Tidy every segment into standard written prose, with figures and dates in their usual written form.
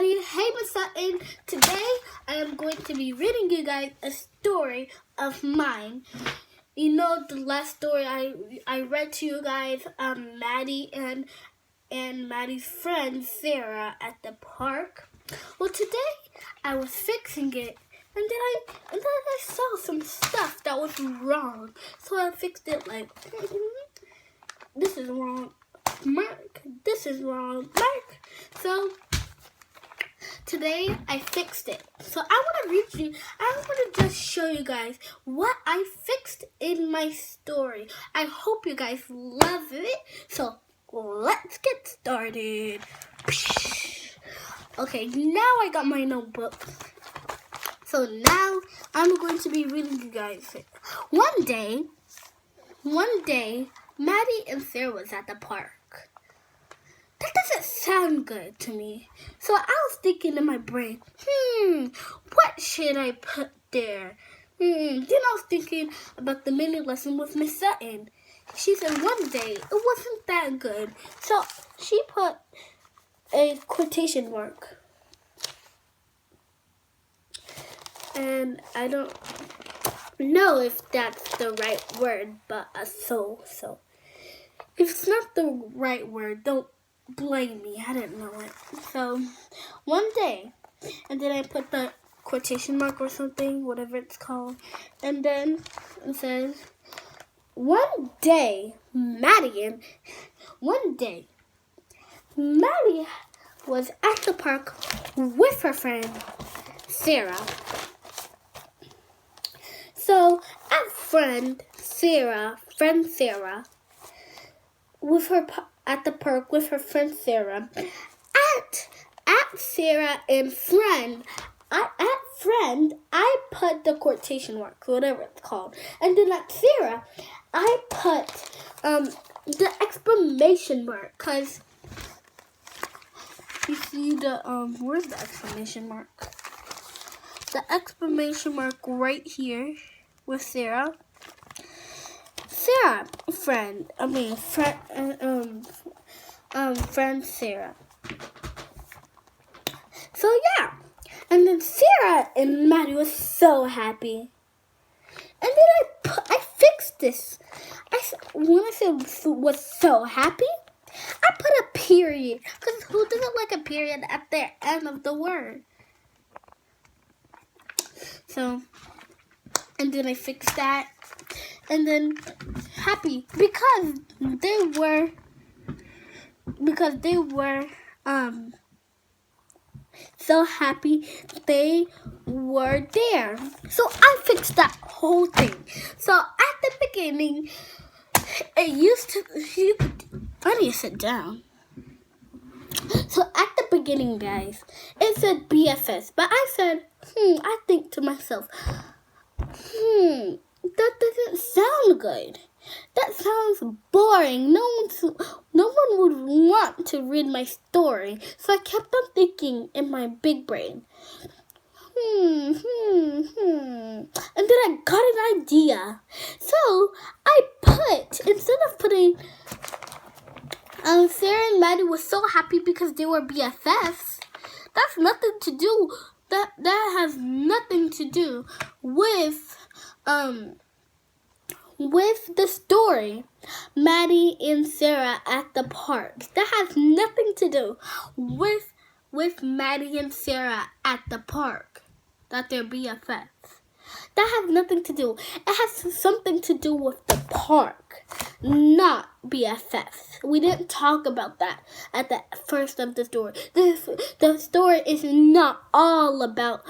everybody. Hey, what's up? And today I am going to be reading you guys a story of mine. You know the last story I read to you guys, Maddie and Maddie's friend Sarah at the park. Well, today I was fixing it, and then I saw some stuff that was wrong. So I fixed it like, this is wrong, Mark. This is wrong, Mark. So today I fixed it. So I want to just show you guys what I fixed in my story. I hope you guys love it. So let's get started. Okay, now I got my notebook. So now I'm going to be reading you guys. One day, Maddie and Sarah was at the park. That doesn't sound good to me. So I was thinking in my brain, what should I put there? Then I was thinking about the mini lesson with Miss Sutton. She said one day it wasn't that good. So she put a quotation mark. And I don't know if that's the right word, but so. If it's not the right word, don't blame me. I didn't know it. So one day, and then I put the quotation mark or something, whatever it's called, and then it says, One day, Maddie was at the park with her friend Sarah. So friend Sarah, with her at the park with her friend Sarah. At Sarah and friend, I put the quotation mark, whatever it's called, and then at Sarah, I put the exclamation mark, cause you see the where's the exclamation mark? The exclamation mark right here with Sarah. Friend Sarah. So yeah, and then Sarah and Maddie was so happy. And then I fixed this. When I said was so happy, I put a period, because who doesn't like a period at the end of the word? So, and then I fixed that, and then happy because they were so happy they were there. So I fixed that whole thing. So at the beginning, it used to. I need to sit down. So at the beginning, guys, it said BFS, but I said, I think to myself, that doesn't sound good. That sounds boring. No one would want to read my story. So I kept on thinking in my big brain. And then I got an idea. So I instead of putting Sarah and Maddie was so happy because they were BFFs. That's nothing to do. That has nothing to do with the story, Maddie and Sarah at the park. That has nothing to do with Maddie and Sarah at the park, that they're BFFs. That has nothing to do. It has something to do with the park, not BFFs. We didn't talk about that at the first of the story. The story is not all about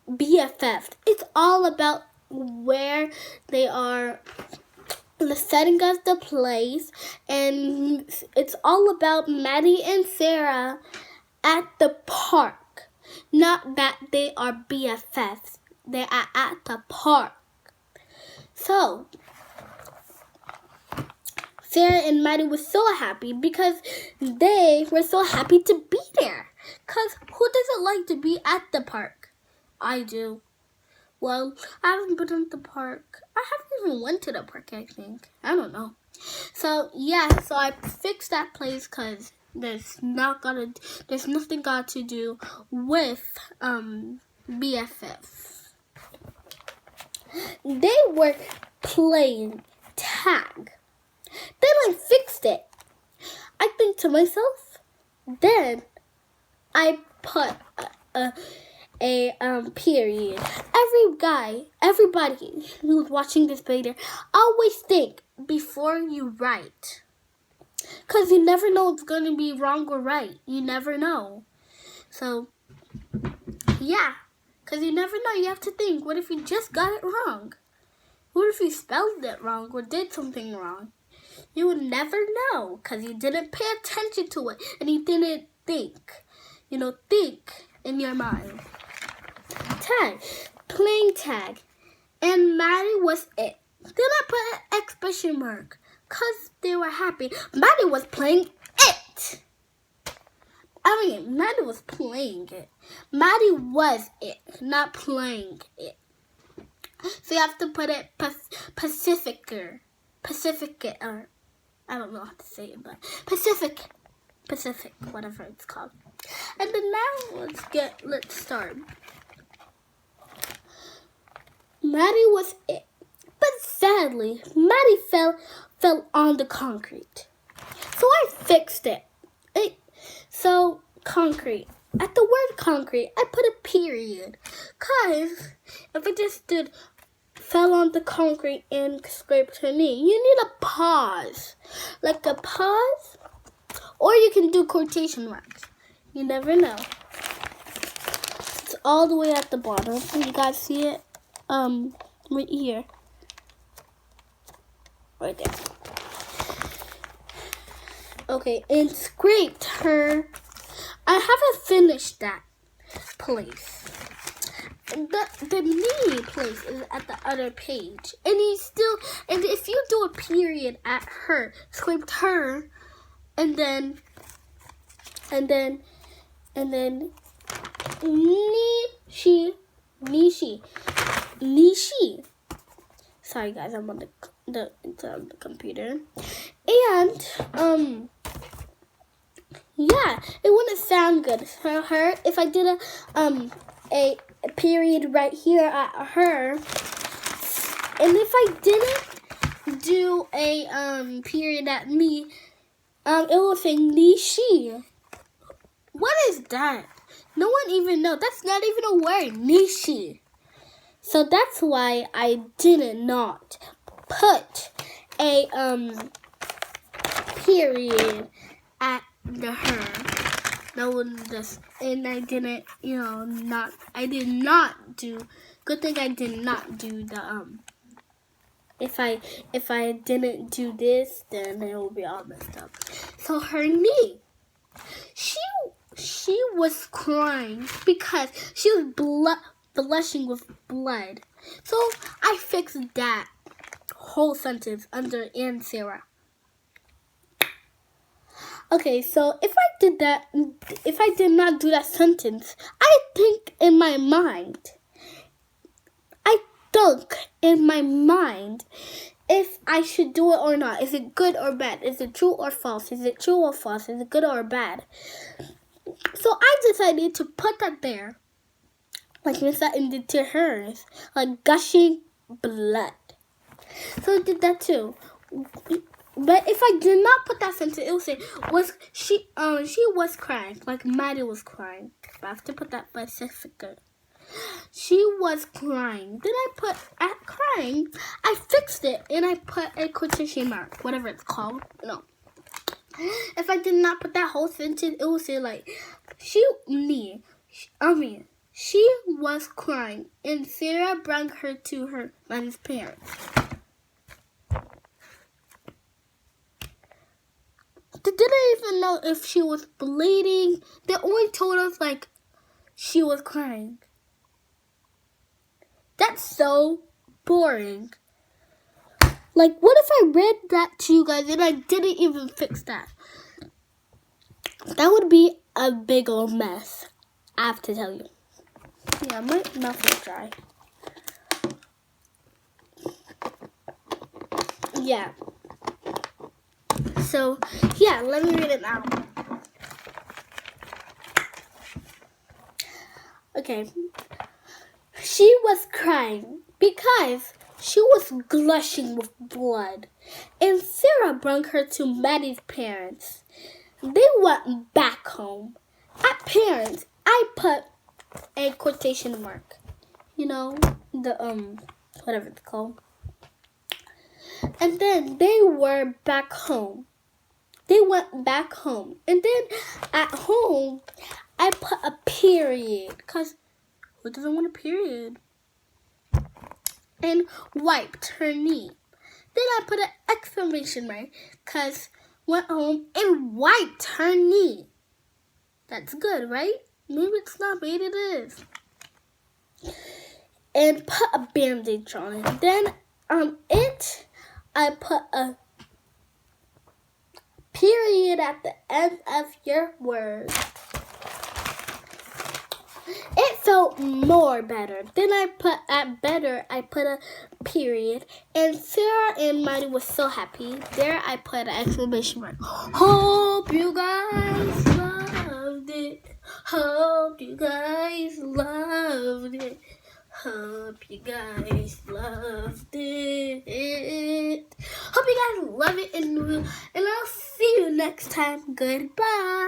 BFFs. It's all about where they are, the setting of the place, and it's all about Maddie and Sarah at the park, not that they are BFFs. They are at the park. So Sarah and Maddie were so happy because they were so happy to be there. Because who doesn't like to be at the park? I do. Well, I haven't been at the park. I haven't even went to the park, I think. I don't know. So, yeah, so I fixed that place because There's nothing got to do with BFFs. They were playing tag. Then I fixed it. I think to myself. Then I put a period. Everybody who's watching this video, always think before you write. Because you never know it's going to be wrong or right. You never know. So, yeah. Because you never know. You have to think, what if you just got it wrong? What if you spelled it wrong or did something wrong? You would never know because you didn't pay attention to it and you didn't think. Think in your mind. Tag. Playing tag. And Maddie was it. Then I put an exclamation mark because they were happy. Maddie was playing it. Maddie was playing it. Maddie was it, not playing it. So you have to put it Pacific, or I don't know how to say it, but Pacific, whatever it's called. And then now let's start. Maddie was it, but sadly, Maddie fell on the concrete. So I fixed it. So concrete. At the word concrete, I put a period. Cause if I just did fell on the concrete and scraped her knee, you need a pause. Like a pause. Or you can do quotation marks. You never know. It's all the way at the bottom. You guys see it? Right here. Right there. Okay, and scraped her. I haven't finished that place. The knee place is at the other page. And if you do a period at her, scraped her, and then Nishi. Sorry guys, I'm on the computer. And yeah, it wouldn't sound good for her if I did a period right here at her. And if I didn't do a period at me, it will say Nishi. What is that? No one even knows. That's not even a word, Nishi. So that's why I did not put a period at the her. That was just, and I didn't, I did not do. Good thing I did not do the If I didn't do this, then it will be all messed up. So her knee, she was crying because she was blushing with blood. So I fixed that whole sentence under and Sarah. Okay, so if I did not do that sentence, I think in my mind if I should do it or not. Is it good or bad? Is it true or false? Is it true or false? Is it good or bad? So I decided to put that there, like Miss Sutton did to hers, like gushing blood. So I did that too. But if I did not put that sentence, it would say she was crying, like Maddie was crying. But I have to put that specific. She was crying. Then I put at crying. I fixed it and I put a quotation mark, whatever it's called. No. If I did not put that whole sentence, it would say like she was crying and Sarah brought her to her Maddie's parents. They didn't even know if she was bleeding. They only told us like she was crying. That's so boring. Like, what if I read that to you guys and I didn't even fix that? That would be a big old mess. I have to tell you. Yeah, my mouth is dry. Yeah. So, yeah, let me read it now. Okay. She was crying because she was gushing with blood. And Sarah brought her to Maddie's parents. They went back home. At parents, I put a quotation mark. You know, the whatever it's called. And then they were back home. They went back home. And then at home, I put a period. Because who doesn't want a period? And wiped her knee. Then I put an exclamation mark. Because went home and wiped her knee. That's good, right? Maybe it's not, maybe it is. And put a bandage on it. Then on it, I put a period at the end of your word. It felt more better. Then I put at better, I put a period. And Sarah and Maddie was so happy. There I put an exclamation mark. Hope you guys loved it. Hope you guys loved it. Hope you guys loved it. Hope you guys love it, and I'll see you next time. Goodbye.